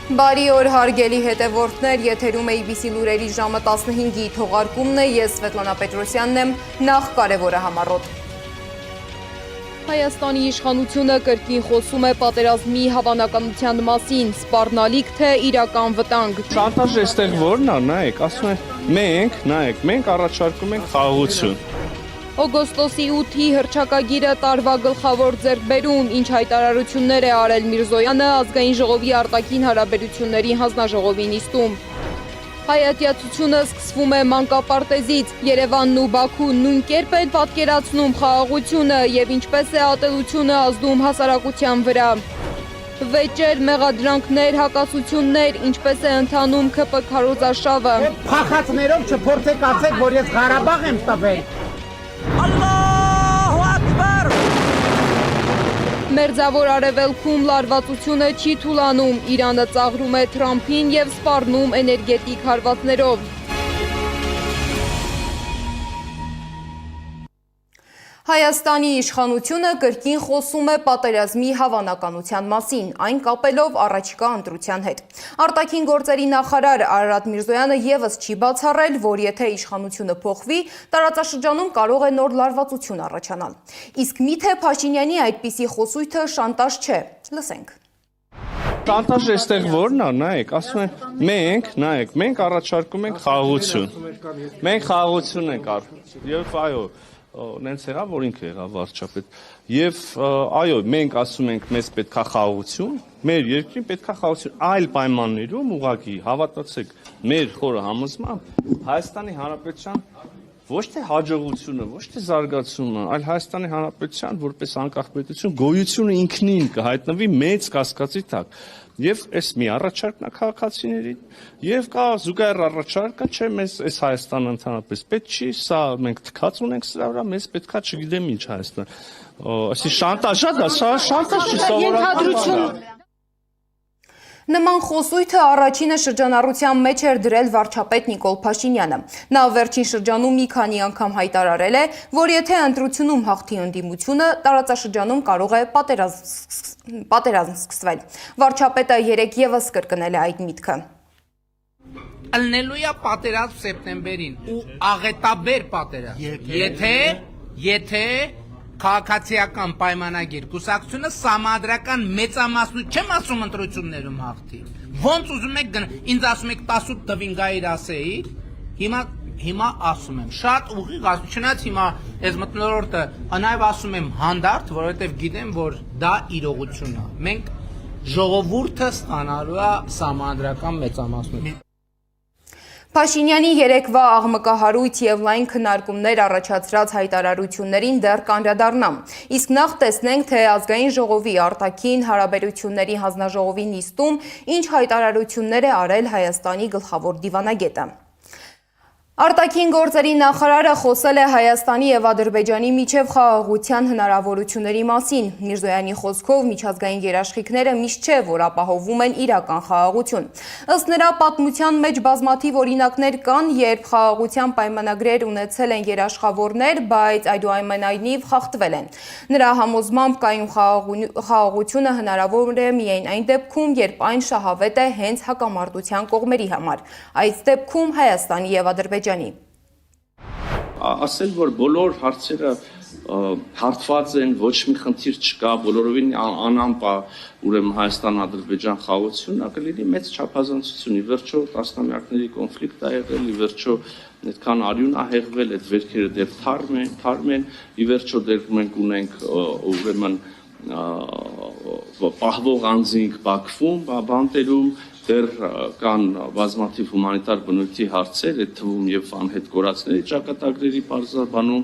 Բարի օր հարգելի հետևորդներ, եթերում է ABC լուրերի ժամը 15-ի թողարկումն է, ես Սվետլանա Պետրոսյանն եմ, նախ կարևորը համառոտ։ Հայաստանի իշխանությունը կրկին խոսում է պատերազմի հավանականության մասին, սպառնալիք թե իրական վտանգ։ Շանտաժը այստեղ որն է, նայեք, ասում են, մենք առաջարկում ենք խաղաղություն։ Օգոստոսի 8-ի հռչակագիրը տարվա գլխավոր ձեռքբերում, ինչ հայտարարություններ է արել Միրզոյանը ազգային ժողովի արտաքին հարաբերությունների հանձնաժողովի նիստում։ Հայատյացությունը սկսվում է մանկապարտեզից, Երևանն ու Բաքուն նույն կերպ են պատկերացնում խաղաղությունը եւ ինչպես է ատելությունը ազդում հասարակության վրա։ Վեճեր, մեղադրանքներ, հակասություններ, ինչպես է ընթանում ՔՊ քարոզարշավը։ Փախածներով չփորձեք ասեք, որ ես Ղարաբաղ եմ տվել։ Ալլահու ակբար։ Մերձավոր արևելքում լարվածությունը չի թուլանում, Իրանը ծաղրում է Թրամփին եւ սպառնում էներգետիկ հարվածներով։ Հայաստանի իշխանությունը կրկին խոսում է պատերազմի հավանականության մասին, այն կապելով առաջիկա ընտրության հետ։ Արտաքին գործերի նախարար Արարատ Միրզոյանը եւս չի բացառել, որ եթե իշխանությունը փոխվի, տարածաշրջանում կարող է նոր լարվածություն առաջանալ։ Իսկ միթե Փաշինյանի այդպիսի խոսույթը շանտաժ չէ։ Լսենք։ Շանտաժը այստեղ որն է, նայեք, ասում են, մենք առաջարկում ենք խաղաղություն։ Մենք խաղաղություն ենք եւ այո, նենց եղավ, որ ինքը եղավ վարչապետ։ Եվ այո, մենք ասում ենք, մեզ պետքա խաղաղություն, մեր երկրին պետքա խաղաղություն, այլ պայմաններում ուղղակի հավատացեք, մեր խորը համոզմամբ Հայաստանի Հանրապետության ոչ թե հաջողությունը, ոչ թե զարգացումը, այլ Հայաստանի Հանրապետության որպես անկախ պետություն գոյությունը ինքնին կհայտնվի մեծ կասկածի տակ։ Եվ այս մի առաջարկն է քաղաքացիներին, եւ կա զուգահեռ առաջարկը, չէ, մեզ այս Հայաստանը ընդհանրապես պետք չի, սա մենք թքած ունենք սրա վրա, մեզ պետքա չգիտեմ ինչ Հայաստան։ Այսի շանտաժա դա, սա շանտաժ չի, սովորական։ Նման խոսույթը առաջինը շրջանառության մեջ էր դրել վարչապետ Նիկոլ Փաշինյանը։ Նա վերջին շրջանում մի քանի անգամ հայտարարել է, որ եթե ընտրությունում հաղթի ընդդիմությունը, տարածաշրջանում կարող է պատերազմ սկսվել։ Վարչապետը երեկ եւս կրկնել է այդ միտքը։ Ելնելու է պատերազմ սեպտեմբերին ու աղետաբեր պատերազմ։ Եթե քաղաքացիական պայմանագիր կուսակցությունը սահմանադրական մեծամասնություն չեմ ասում ընտրություններում հաղթի։ Ոնց ուզում եք ինձ ասում եք 18 տվին գայր ասեի, հիմա ասում եմ շատ ուղիղ ասում, չնայած հիմա այս մթնոլորտը նաև ասում եմ հանդարտ, որովհետև գիտեմ, որ դա իրողություն է։ Մենք ժողովուրդը ստանալու է սահմանադրական մեծամասնություն։ Փաշինյանի երեկվա աղմկահարույց եւ լայն քննարկումներ առաջացրած հայտարարություններին դեռ կանդրադառնամ։ Իսկ նախ տեսնենք, թե ազգային ժողովի արտաքին հարաբերությունների հանձնաժողովի նիստում ինչ հայտարարություններ է արել Հայաստանի գլխավոր դիվանագետը։ Արտաքին գործերի նախարարը խոսել է Հայաստանի եւ Ադրբեջանի միջև խաղաղության հնարավորությունների մասին։ Միրզոյանի խոսքով միջազգային երաշխիքները միշտ չէ, որ ապահովում են իրական խաղաղություն։ Ըստ նրա պատմության մեջ բազմաթիվ օրինակներ կան, երբ խաղաղության պայմանագրեր ունեցել են երաշխավորներ, բայց այդուամենայնիվ խախտվել են։ Նրա համոզմամբ կայուն խաղաղությունը հնարավոր է միայն այն դեպքում, երբ այն շահավետ է հենց հակամարտության կողմերի համար։ Այս դեպքում Հայաստանի եւ Ադրբեջանի ասել, որ բոլոր հարցերը հարթված են, ոչ մի խնդիր չկա, բոլորովին անամպ է, ուրեմն Հայաստան-Ադրբեջան խաղաղությունը, կլինի մեծ չափազանցություն, ի վերջո տասնամյակների կոնֆլիկտ է եղել, ի վերջո այդքան արյուն է հեղվել, այդ վերքերը դեռ թարմ են, ի վերջո դեռ մենք ունենք ուրեմն պահվող անձինք Բաքվում, բանտերում, դեռ կան բազմաթիվ հումանիտար բնույթի հարցեր, այդ թվում եւ անհետ կորածների ճակատագրերի բարձրաբանում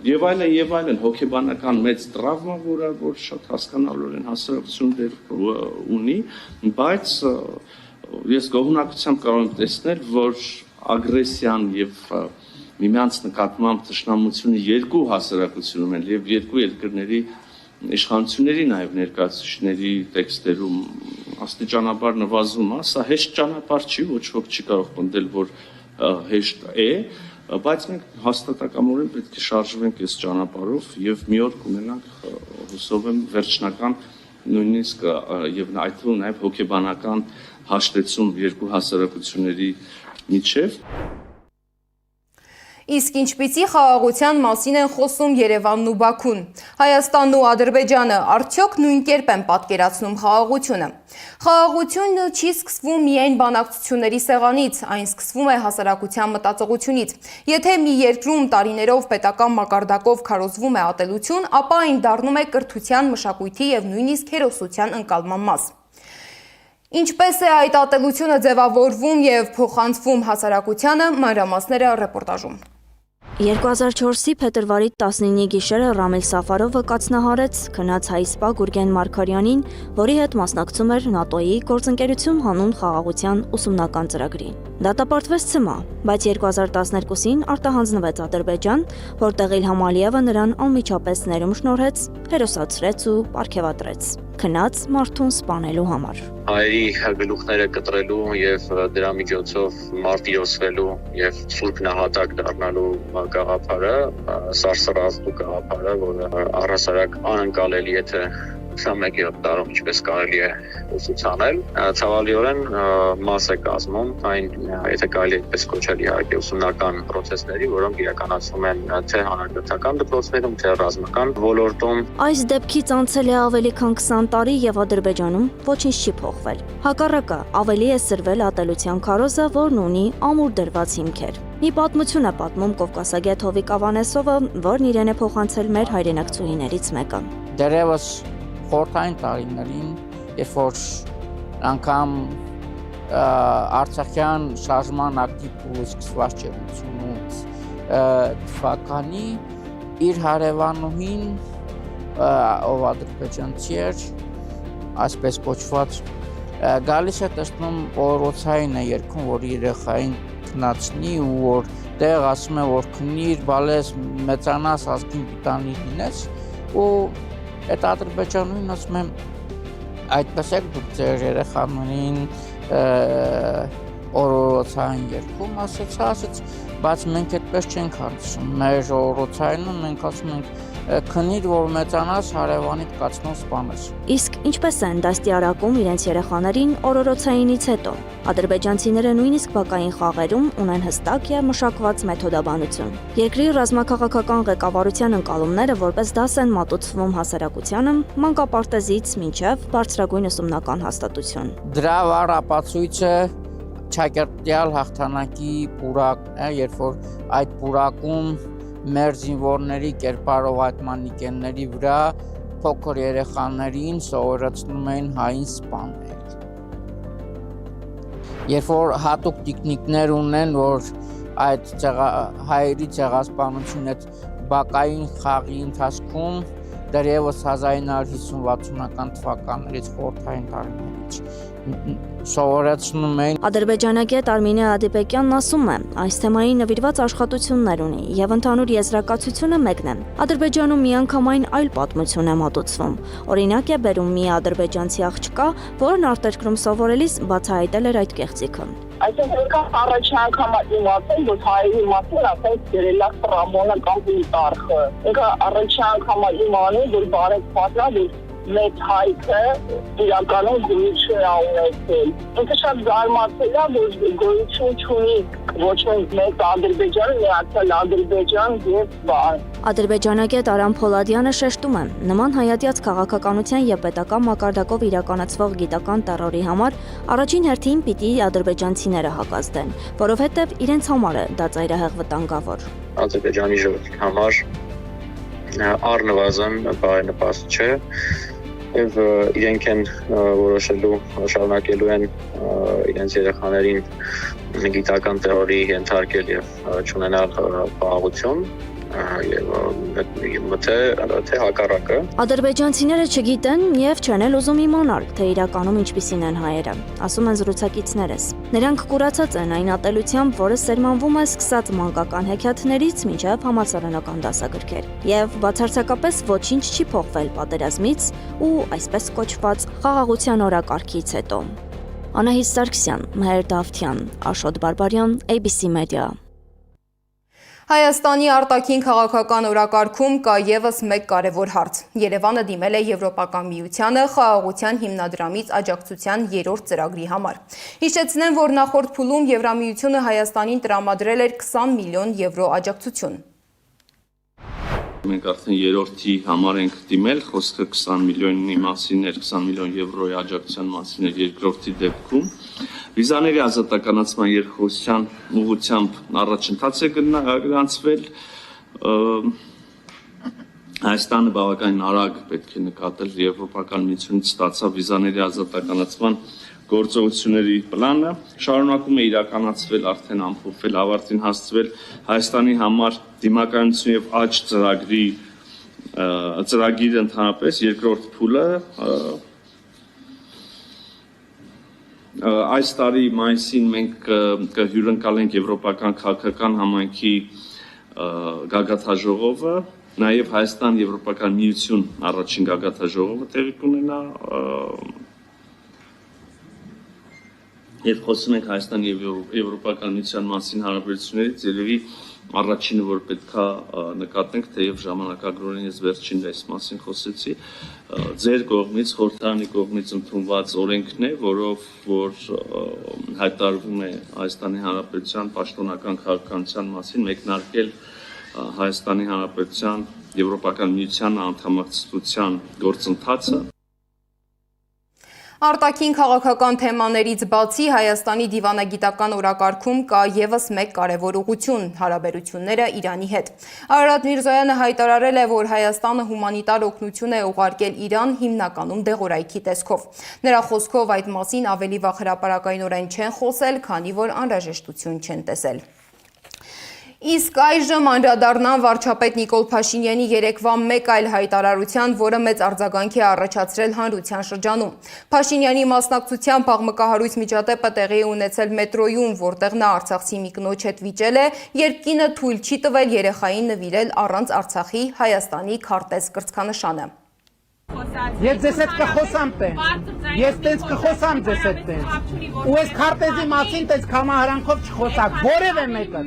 եւ այլն հոգեբանական մեծ տրավմա, որ շատ հասկանալի են հասարակություն դեռ ունի, բայց ես գոհունակությամբ կարող եմ տեսնել, որ ագրեսիան եւ միմյանց նկատմամբ թշնամությունը երկու հասարակությունում են եւ երկու երկրների իշխանությունների նաև ներկայացուցիչների տեքստերում աստիճանաբար նվազում է, սա հեշտ ճանապարհ չի, ոչ ոք չի կարող պնդել, որ հեշտ է, բայց մենք հաստատակամորեն պետք է շարժվենք այս ճանապարհով եւ մի օր կունենանք հուսով եմ վերջնական նույնիսկ եւ այդ թվում նաեւ հոգեբանական հաշտեցում երկու հասարակությունների միջև։ Իսկ ինչպիսի խաղաղության մասին են խոսում Երևանն ու Բաքուն։ Հայաստանն ու Ադրբեջանը արդյոք նույն կերպ են պատկերացնում խաղաղությունը։ Խաղաղությունը չի սկսվում միայն բանակցությունների սեղանից, այն սկսվում է հասարակության մտածողությունից։ Եթե մի երկրում տարիներով պետական մակարդակով քարոզվում է ատելություն, ապա այն դառնում է կրթության, մշակույթի եւ նույնիսկ հերոսության ընկալման մաս։ Ինչպես է այդ ատելությունը ձևավորվում եւ փոխանցվում հասարակությանը, մանրամասները ռեպորտաժում։ 2004-ի փետրվարի 19-ի գիշերը Ռամիլ Սաֆարովը կացնահարեց քնած հայ սպա Գուրգեն Մարգարյանին, որի հետ մասնակցում էր ՆԱՏՕ-ի գործընկերություն հանուն խաղաղության ուսումնական ծրագրին։ Դատապարտվեց ՑՄԱ, բայց 2012-ին արտահանձնվեց Ադրբեջան, որտեղ Իլհամ Ալիևը նրան անմիջապես ներում շնորհեց, հերոսացրեց ու պարգևատրեց քնած մարդուն սպանելու համար։ Հայերի գլուխները կտրելու եւ դրա միջոցով մարտիրոսվելու եւ սուրբ նահատակ դառնալու գաղափարը սարսռազդու գաղափարը, որը առհասարակ անընկալելի է թե 21-րդ դարում ինչպես կարելի է ուսուցանել, ցավալիորեն մաս է կազմում այն, եթե կարելի է այդպես կոչել, իհարկե ուսումնական process-ների, որոնք իրականացվում են թե հանրակրթական դպրոցներում, թե ռազմական ոլորտում։ Այս դեպքից անցել է ավելի քան 20 տարի եւ Ադրբեջանում ոչինչ չի փոխվել։ Հակառակը, ավելի է սրվել ատելության քարոզը, որն ունի ամուր դրված հիմքեր։ Մի պատմություն է պատմում կովկասագետ Հովիկ Ավանեսովը, որն իրեն է փոխանցել մեր հայրենակցուհիներից մեկը։ Դերևս խորհրդային տարիներին, երբ որ անգամ Արցախյան շարժման ակտիվ փուլը սկսված չէր 88 թվականի, իր հարևանուհին, ով ադրբեջանցի էր, այսպես կոչված, գալիս է տեսնում օրոցային է երգում, որ երեխային քնացնի ու որ տեղ ասում է, որ քնիր, բալես, մեծանաս, ազգին պիտանի լինես ու այդ ադրբեջանուհին ասում եմ այդպես եք դուք ձեր երեխաներին օրոցային երգում, ասաց, բայց մենք այդպես չենք հարցում, մեր օրոցայինը մենք ասում ենք քնիր, որ մեծանաս, հարևանիդ կացնող սպանես։ Իսկ ինչպես են դաստիարակում իրենց երեխաներին օրոցայինից հետո։ Ադրբեջանցիները նույնիսկ բակային խաղերում ունեն հստակ եւ մշակված մեթոդաբանություն։ Երկրի ռազմաքաղաքական ղեկավարության ընկալումները որպես դաս են մատուցվում հասարակությանը, մանկապարտեզից մինչև բարձրագույն ուսումնական հաստատություն։ Դրա վառ ապացույցը ճակերտյալ հաղթանակի պուրակն է, երբ որ այդ պուրակում մեր զինվորների կերպարով այդ մանիկենների վրա փոքր երեխաներին սովորեցնում էին հային սպանել։ Երբ որ հատուկ տեխնիկներ ունեն, որ այդ հայերի ցեղասպանությունը բակային խաղի ընթացքում դեռևս 1950-60-ական թվականներից խորհրդային տարիներից սովորեցնում էին։ Ադրբեջանագետ Արմինե Ադիպեկյանն ասում է, այս թեմային նվիրված աշխատություններ ունի եւ ընդհանուր եզրակացությունը մեկն է։ Ադրբեջանում միանգամայն այլ պատմություն է մատուցվում։ Օրինակ է բերում մի ադրբեջանցի աղջկա, որն արտերկրում սովորելիս բացահայտել էր այդ կեղծիքը։ Այսինքն առաջին անգամ իմացել, որ հայերի մասին ասենք դերելա Ռամոնը կամ Պլուտարխը։ Ինքը առաջին անգամ իմանում, որ բարեկ պատրա, որ մեծ հայքը իրականում գոյություն է ունեցել։ Ինքը շատ զարմացել է, որ գոյություն չունի ոչ մեկ Ադրբեջան, միացյալ Ադրբեջան եւ բան։ Ադրբեջանագետ Արամ Փոլադյանը շեշտում է, նման հայատյաց քաղաքականության եւ պետական մակարդակով իրականացվող գիտական տերորի համար առաջին հերթին պիտի ադրբեջանցիները հակազդեն, որովհետեւ իրենց համար է դա ծայրահեղ վտանգավոր։ Ադրբեջանի ժողովրդի համար առնվազն բարենպաստ չէ եւ իրենք են որոշելու շարունակելու են իրենց երեխաներին գիտական տերորի ենթարկել եւ չունենալ խաղաղություն եւ թե հակառակը։ Ադրբեջանցիները չգիտեն եւ չեն էլ ուզում իմանալ, թե իրականում ինչպիսին են հայերը, ասում են զրուցակիցներս։ Նրանք կուրացած են այն ատելությամբ, որը սերմանվում է սկսած մանկական հեքիաթներից մինչև համալսարանական դասագրքեր։ Եվ բացարձակապես ոչինչ չի փոխվել պատերազմից ու այսպես կոչված խաղաղության օրակարգից հետո։ Անահիտ Սարգսյան, Մհեր Դավթյան, Աշոտ Բարբարյան, ABC Media։ Հայաստանի արտաքին քաղաքական օրակարգում կա ևս մեկ կարևոր հարց։ Երևանը դիմել է Եվրոպական միությանը խաղաղության հիմնադրամից աջակցության 3-րդ ծրագրի համար։ Հիշեցնեմ, որ նախորդ փուլում Եվրամիությունը Հայաստանին տրամադրել էր 20 միլիոն եվրո աջակցություն։ Մենք արդեն 3-րդի համար ենք դիմել, խոսքը 20 միլիոնի մասին էր, 20 միլիոն եվրոյի աջակցության մասին էր երկրորդի դեպքում։ Վիզաների ազատականացման երկխոսության ուղղությամբ առաջընթաց է գրանցվել։ Հայաստանը բավականին արագ պետք է նկատել Եվրոպական միությունից ստացավ վիզաների ազատականացման գործողությունների պլանը, շարունակում է իրականացվել, արդեն ամփոփվել, ավարտին հասցվել Հայաստանի համար դիմակայություն եւ աճ ծրագիրը ընդհանրապես երկրորդ փուլը այս տարի մայիսին մենք կհյուրընկալենք Եվրոպական քաղաքական համայնքի գագաթաժողովը, նաեւ Հայաստան Եվրոպական միություն առաջին գագաթաժողովը տեղի կունենա Եվ խոսում ենք Հայաստանի եւ Եվրոպական միության մասին հարաբերություններից, երևի առաջինը, որ պետքա նկատենք, թեև ժամանակագրորեն ես վերջին այս մասին խոսեցի, ձեր կողմից, խորհրդարանի կողմից ընդունված օրենքն է, որով որ հայտարարվում է Հայաստանի Հանրապետության պաշտոնական քաղաքականության մասին, մեկնարկել Հայաստանի Հանրապետության Եվրոպական միության անդամակցության գործընթացը։ Արտաքին քաղաքական թեմաներից բացի Հայաստանի դիվանագիտական օրակարգում կա ևս մեկ կարևոր ուղղություն՝ հարաբերությունները Իրանի հետ։ Արարատ Միրզոյանը հայտարարել է, որ Հայաստանը հումանիտար օգնություն է ուղարկել Իրան հիմնականում դեղորայքի տեսքով։ Նրա խոսքով այդ մասին ավելի վաղ հրապարակայնորեն չեն խոսել, քանի որ անհրաժեշտություն չեն տեսել։ Իսկ այժմ անդրադառնամ վարչապետ Նիկոլ Փաշինյանի երեկվա մեկ այլ հայտարարության, որը մեծ արձագանք է առաջացրել հանրության շրջանում։ Փաշինյանի մասնակցությամբ աղմկահարույց միջադեպը տեղի է ունեցել մետրոյում, որտեղ նա արցախցի մի կնոջ հետ վիճել է, երբ կինը թույլ չի տվել երեխային նվիրել առանց Արցախի Հայաստանի քարտեզ կրծքանշանը։ Ես ձեզ հետ կխոսամ տենց, ես տենց կխոսամ ձեզ հետ տենց, ու ես քարտեզի մասին տենց կամահարանքով չխոսակ, որևէ մեկը,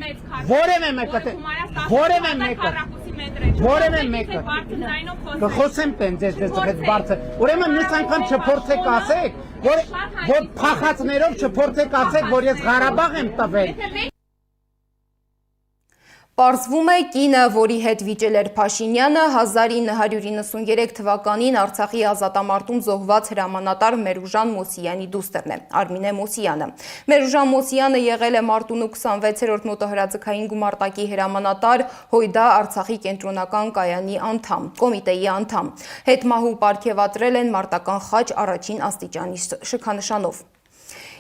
կխոսեմ տենց ես հետ բարձր, ուրեմն մյուս անգամ չփորձեք ասեք, որ փախածներով չփորձեք ասեք, որ ես Ղարաբաղ եմ տվել։ Պարզվում է կինը, որի հետ վիճել էր Փաշինյանը, 1993 թվականին Արցախի ազատամարտում զոհված հրամանատար Մերուժան Մոսյանի դուստրն է, Արմինե Մոսյանը։ Մերուժան Մոսյանը եղել է Մարտունու 26-րդ մոտոհրաձգային գումարտակի հրամանատար, Հույդա Արցախի կենտրոնական կայանի անդամ, կոմիտեի անդամ։ Հետմահու պարգևատրել են մարտական խաչ առաջին աստիճանի շքանշանով։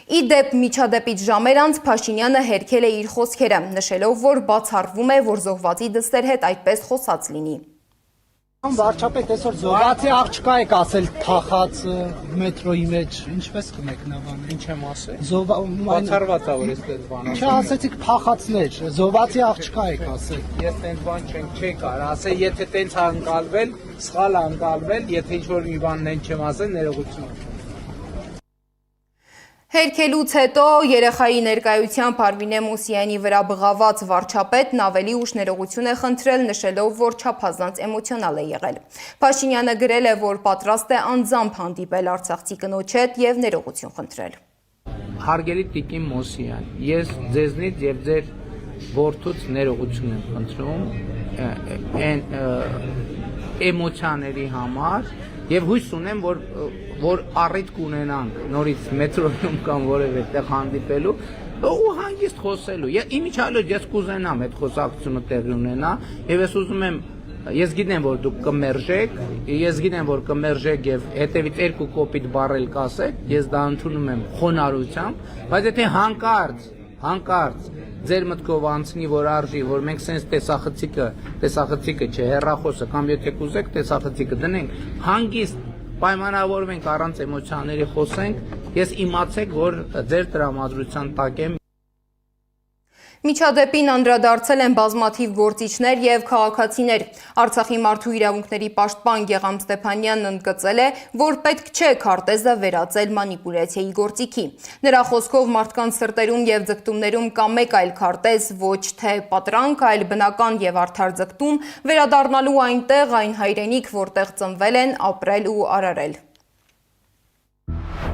Իդեպ միջադեպից ժամեր անց Փաշինյանը հերքել է իր խոսքերը, նշելով, որ բացառվում է, որ զոհվածի դստեր հետ այդպես խոսած լինի։ Վարչապետ, այսօր զոհվածի աղջկա եք ասել թախած մետրոյի մեջ, ինչպես կմեկնաբանեք։ Ինչ եմ ասել։ Բացառված է, որ այսպես բան ասել։ Չասեցիք փախածներ, զոհվածի աղջկա եք ասել։ Ես տենց բան չի կարող ասել, եթե տենց անկալվել, սխալ անկալվել, եթե ինչ-որ մի բան նեն չեմ ասել, ներողություն։ Հերքելուց հետո երեխայի ներկայությամբ Արմինե Մոսյանի վրա բղաված վարչապետն ավելի ուշ ներողություն է խնդրել, նշելով, որ չափազանց էմոցիոնալ է եղել։ Փաշինյանը գրել է, որ պատրաստ է անձամբ հանդիպել արցախցի կնոջ հետ եւ ներողություն խնդրել։ Հարգելի Տիկին Մոսյան, ես ձեզնից եւ ձեր որդուց ներողություն եմ խնդրում այն էմոցիաների համար եւ հույս ունեմ, որ առիթ կունենանք նորից մետրոյում կամ որևէ տեղ հանդիպելու ու հանգիստ խոսելու։ Իմիջիալոց ես կուզենամ այդ խոսակցությունը տեղի ունենա եւ ես ուզում եմ, ես գիտեմ, որ դուք կմերժեք եւ հետեւից երկու կոպիտ բառել կասեք, ես դա ընդունում եմ խոնարհությամբ, բայց եթե հանկարծ ձեր մտքով անցնի, որ արժի, որ մենք սենց տեսախցիկը չէ, հեռախոսը կամ եթե կուզեք տեսախցիկը դնենք, հանգիստ պայմանավորվենք առանց էմոցիաների խոսենք, ես իմացեք, որ ձեր տրամադրության տակ եմ։ Միջադեպին անդրադարձել են բազմաթիվ գործիչներ եւ քաղաքացիներ։ Արցախի մարդու իրավունքների պաշտպան Գեգամ Ստեփանյանն ընդգծել է, որ պետք չէ քարտեզը վերածել մանիպուլյացիայի գործիքի։ Նրա խոսքով մարդկանց սրտերում եւ ձգտումներում կա մեկ այլ քարտեզ, ոչ թե պատրանք, այլ բնական եւ արդար ձգտում վերադառնալու այնտեղ այն հայրենիք, որտեղ ծնվել են, ապրել ու արարել։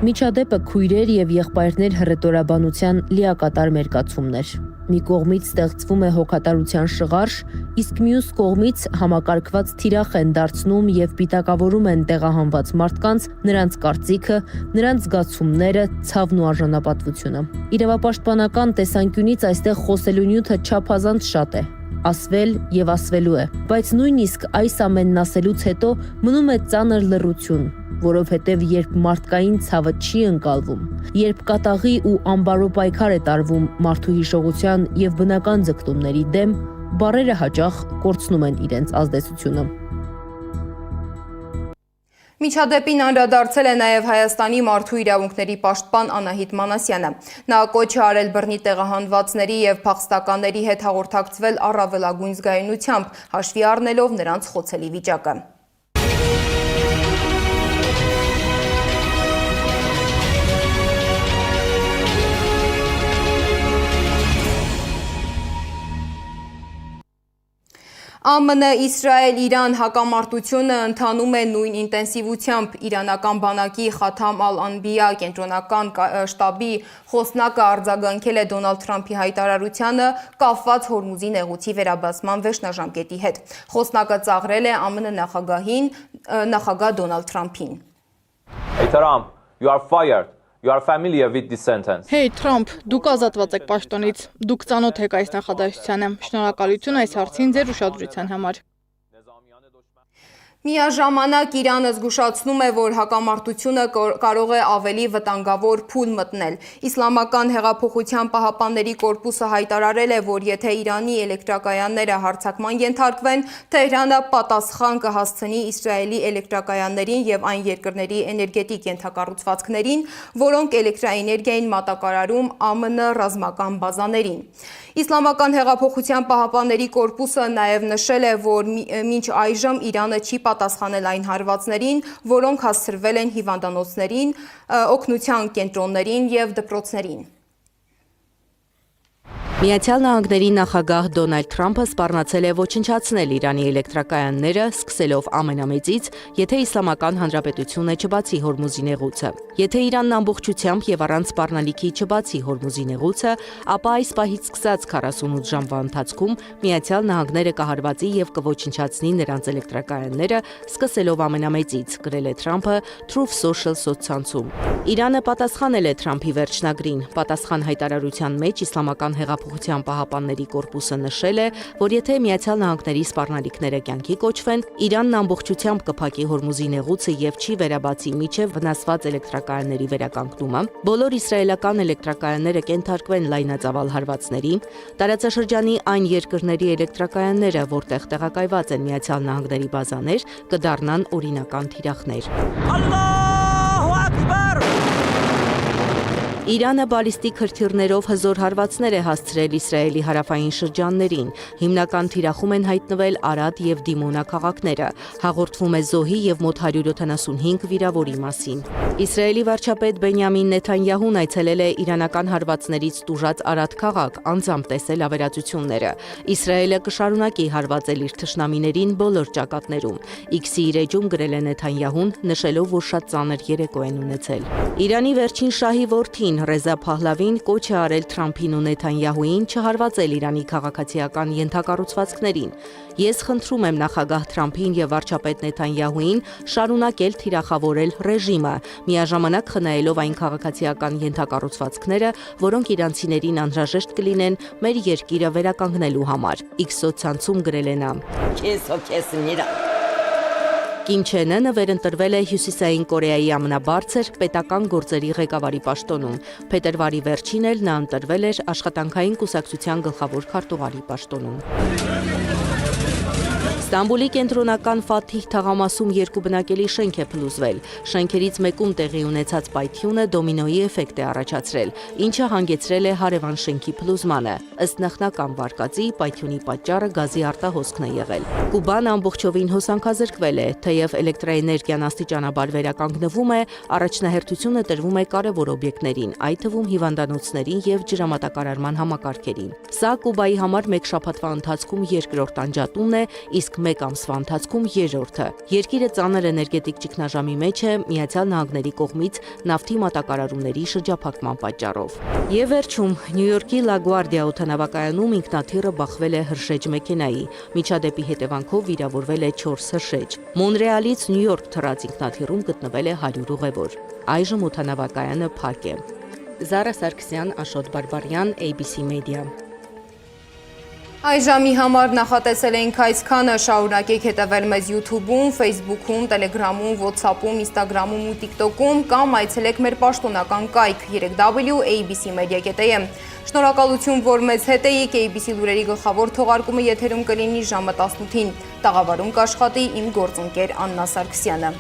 Միջադեպը քույրեր եւ եղբայրներ հռետորաբանության լիակատար մերկացումներ։ Մի կողմից ստեղծվում է հոգատարության շղարշ, իսկ մյուս կողմից համակարգված թիրախ են դարձնում եւ պիտակավորում են տեղահանված մարդկանց, նրանց կարծիքը, նրանց զգացումները, ցավն ու արժանապատվությունը։ Իրավապաշտպանական տեսանկյունից այստեղ խոսելու նյութը չափազանց շատ է։ Ասվել եւ ասվելու է, բայց նույնիսկ այս ամենն ասելուց հետո մնում է ծանր լռություն, որովհետև երբ մարդկային ցավը չի ընկալվում, երբ կատաղի ու ամբարո պայքար է տարվում մարդու հիշողության եւ բնական ձգտումների դեմ, բառերը հաճախ կորցնում են իրենց ազդեցությունը։ Միջադեպին անդրադարձել է նաև Հայաստանի մարդու իրավունքների պաշտպան Անահիտ Մանասյանը։ Նա կոչ է արել բռնի տեղահանվածների եւ փախստականների հետ հաղորդակցվել առավելագույն զգայունությամբ, հաշվի առնելով նրանց խոցելի վիճակը։ ԱՄՆ-Իսրայել-Իրան հակամարտությունը ընթանում է նույն ինտենսիվությամբ։ Իրանական բանակի Խաթամ ալ-Անբիա կենտրոնական շտաբի խոսնակը արձագանքել է Դոնալդ Թրամփի հայտարարությանը կապված Հորմուզի նեղուցի վերաբացման վերջնաժամկետի հետ։ Խոսնակը ծաղրել է ԱՄՆ նախագահ Դոնալդ Թրամփին։ Hey Trump, you are fired. You are familiar with this sentence. Hey Trump, դուք ազատված եք պաշտոնից։ Դուք ծանոթ եք այս նախադասությանը։ Շնորհակալություն այս հարցին ձեր ուշադրության համար։ Միաժամանակ Իրանը զգուշացնում է, որ հակամարտությունը կարող է ավելի վտանգավոր փուլ մտնել։ Իսլամական հեղափոխության պահապանների կորպուսը հայտարարել է, որ եթե Իրանի էլեկտրակայանները հարձակման ենթարկվեն, Թեհրանը պատասխան կհասցնի Իսրայելի էլեկտրակայաններին եւ այն երկրների էներգետիկ ենթակառուցվածքներին, որոնք էլեկտրաէներգիա են մատակարարում ԱՄՆ ռազմական բազաներին։ Իսլամական հեղափոխության պահապանների կորպուսը նաև նշել է, որ մինչ այժմ Իրանը չի պատասխանել այն հարվածներին, որոնք հասցրվել են հիվանդանոցներին, օգնության կենտրոններին եւ դպրոցներին։ Միացյալ Նահանգների նախագահ Դոնալդ Թրամփը սպառնացել է ոչնչացնել Իրանի էլեկտրակայանները, սկսելով ամենամեծից, եթե Իսլամական Հանրապետությունը չբացի Հորմուզի նեղուցը։ Եթե Իրանն ամբողջությամբ եւ առանց սպառնալիքի չբացի Հորմուզի նեղուցը, ապա այս պահից սկսած 48 ժամվա ընթացքում Միացյալ Նահանգները կհարվածի եւ կոչնչացնի նրանց էլեկտրակայանները, սկսելով ամենամեծից, գրել է Թրամփը Truth Social սոցցանցում։ Իրանը պատասխանել է Թրամփի վերջնագրին։ Պատասխան հայտարարության մեջ Իսլամական հեղափոխության պահապանների կորպուսը նշել է, որ եթե Միացյալ Նահանգների սպառնալիքները կյանքի կոչվեն, Իրանն ամբողջությամբ կփակի Հորմուզի նեղուցը եւ չի վերաբացի միջև վնասված էլեկտրակայանների վերականգնումը, բոլոր իսրայելական էլեկտրակայանները կենթարկվեն լայնածավալ հարվածների, տարածաշրջանի այն երկրների էլեկտրակայանները, որտեղ տեղակայված են Միացյալ Նահանգների բազաներ, կդառնան օրինական թիրախներ։ Ալլահու ակբար։ Իրանը բալիստիկ հրթիռներով հզոր հարվածներ է հասցրել Իսրայելի հարավային շրջաններին։ Հիմնական թիրախում են հայտնվել Արադ եւ Դիմոնա քաղաքները։ Հաղորդվում է զոհի եւ մոտ 175 վիրավորի մասին։ Իսրայելի վարչապետ Բենյամին Նեթանյահուն այցելել է իրանական հարվածներից տուժած Արադ քաղաք, անձամբ տեսել ավերածությունները։ Իսրայելը կշարունակի հարվածել իր թշնամիներին բոլոր ճակատներում։ X-ի իր էջում գրել է Նեթանյահուն, նշելով, որ շատ ծանր երեկո են ունեցել։ Իրանի վերջին շահի որդին Ռեզա Փահլավին կոչ է արել Թրամփին ու Նեթանյահուին չհարվածել Իրանի քաղաքացիական ենթակառուցվածքներին։ Ես խնդրում եմ նախագահ Թրամփին եւ վարչապետ Նեթանյահուին շարունակել թիրախավորել ռեժիմը, միաժամանակ խնայելով այն քաղաքացիական ենթակառուցվածքները, որոնք իրանցիներին անհրաժեշտ կլինեն մեր երկիրը վերականգնելու համար։ X սոցցանցում գրել է նա. Կիմ Չեն Ընը վերընտրվել է Հյուսիսային Կորեայի ամենաբարձր պետական գործերի ղեկավարի պաշտոնում։ Փետրվարի վերջին էլ նա ընտրվել էր աշխատանքային կուսակցության գլխավոր քարտուղարի պաշտոնում։ Ստամբուլի կենտրոնական Ֆաթիհ թաղամասում 2 բնակելի շենք է փլուզվել։ Շենքերից մեկում տեղի ունեցած պայթյունը դոմինոյի էֆեկտ է առաջացրել, ինչը հանգեցրել է հարևան շենքի փլուզմանը։ Ըստ նախնական վարկածի, պայթյունի պատճառը գազի արտահոսքն է եղել։ Կուբան ամբողջովին հոսանքազրկվել է, թեև էլեկտրաէներգիան աստիճանաբար վերականգնվում է, առաջնահերթությունը տրվում է կարևոր օբյեկտներին, այդ թվում հիվանդանոցներին եւ ջրամատակարարման համակարգերին։ Սա Կուբայի համար մեկ շաբաթվա ընթացքում երկրորդ անջատումն է, իսկ մեկ ամսվա ընթացքում երրորդը։ Երկիրը ծանր էներգետիկ ճգնաժամի մեջ է Միացյալ Նահանգների կողմից նավթի մատակարարումների շրջափակման պատճառով։ Եվ վերջում Նյու Յորքի LaGuardia օդանավակայանում ինքնաթիռը բախվել է հրշեջ մեքենայի։ Միջադեպի հետևանքով վիրավորվել է 4 հրշեջ։ Մոնրեալից Նյու Յորք թռած ինքնաթիռում գտնվել է 100 ուղևոր։ Այժմ օդանավակայանը փակ է։ Զարա Սարգսյան, Աշոտ Բարբարյան, ABC Media։ Այս ժամի համար նախատեսել էինք այսքանը, շարունակեք հետևել մեզ YouTube-ում, Facebook-ում, Telegram-ում, WhatsApp-ում, Instagram-ում ու TikTok-ում կամ այցելեք մեր պաշտոնական կայք www.abcmedia.am։ Շնորհակալություն, որ մեզ հետ էիք, ABC լուրերի գլխավոր թողարկումը եթերում կլինի ժամը 18-ին։ Տաղավարում կաշխատի իմ գործընկեր Աննա Սարգսյանը։